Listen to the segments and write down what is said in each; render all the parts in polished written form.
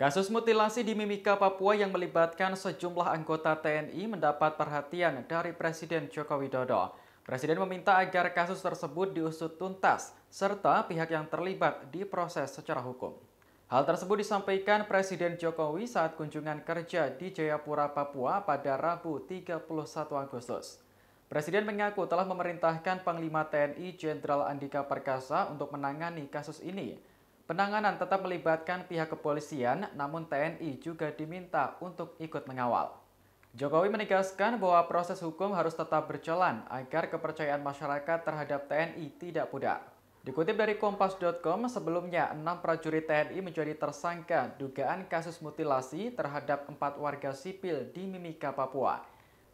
Kasus mutilasi di Mimika, Papua yang melibatkan sejumlah anggota TNI mendapat perhatian dari Presiden Joko Widodo. Presiden meminta agar kasus tersebut diusut tuntas, serta pihak yang terlibat diproses secara hukum. Hal tersebut disampaikan Presiden Jokowi saat kunjungan kerja di Jayapura, Papua pada Rabu 31 Agustus. Presiden mengaku telah memerintahkan Panglima TNI Jenderal Andika Perkasa untuk menangani kasus ini. Penanganan tetap melibatkan pihak kepolisian, namun TNI juga diminta untuk ikut mengawal. Jokowi menegaskan bahwa proses hukum harus tetap berjalan agar kepercayaan masyarakat terhadap TNI tidak pudar. Dikutip dari Kompas.com, sebelumnya 6 prajurit TNI menjadi tersangka dugaan kasus mutilasi terhadap 4 warga sipil di Mimika, Papua.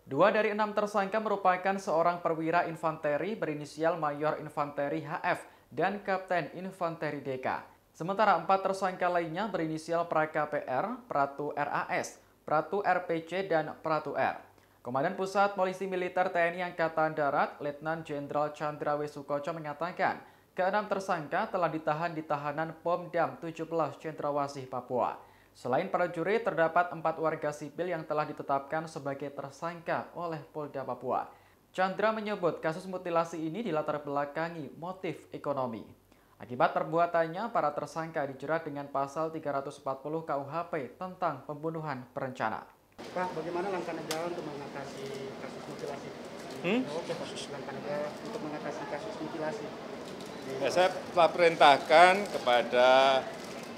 2 dari 6 tersangka merupakan seorang perwira infanteri berinisial Mayor Infanteri HF dan Kapten Infanteri DK. Sementara 4 tersangka lainnya berinisial Praka PR, Pratu RAS, Pratu RPC, dan Pratu R. Komandan Pusat Polisi Militer TNI Angkatan Darat, Letnan Jenderal Chandra W. Sukoco mengatakan, ke-6 tersangka telah ditahan di tahanan Pom Dam 17 Cendrawasih, Papua. Selain prajurit, terdapat 4 warga sipil yang telah ditetapkan sebagai tersangka oleh Polda Papua. Chandra menyebut kasus mutilasi ini dilatar belakangi motif ekonomi. Akibat perbuatannya, para tersangka dijerat dengan pasal 340 KUHP tentang pembunuhan berencana. Pak, bagaimana langkah negara untuk mengatasi kasus mutilasi? Oke, langkah negara untuk mengatasi kasus mutilasi. Ya, saya telah perintahkan kepada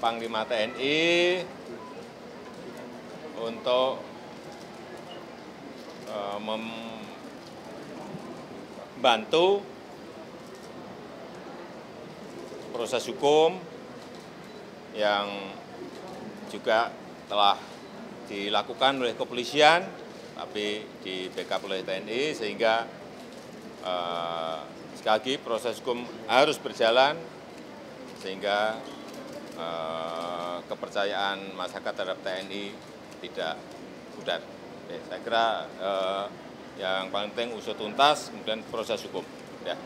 Panglima TNI untuk membantu proses hukum yang juga telah dilakukan oleh kepolisian, tapi di backup oleh TNI, sehingga sekali lagi proses hukum harus berjalan, sehingga kepercayaan masyarakat terhadap TNI tidak pudar. Saya kira yang paling penting usut tuntas, kemudian proses hukum. Ya.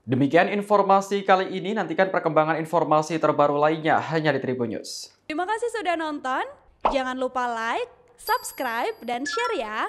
Demikian informasi kali ini, nantikan perkembangan informasi terbaru lainnya hanya di Tribun News. Terima kasih sudah nonton, jangan lupa like, subscribe, dan share ya!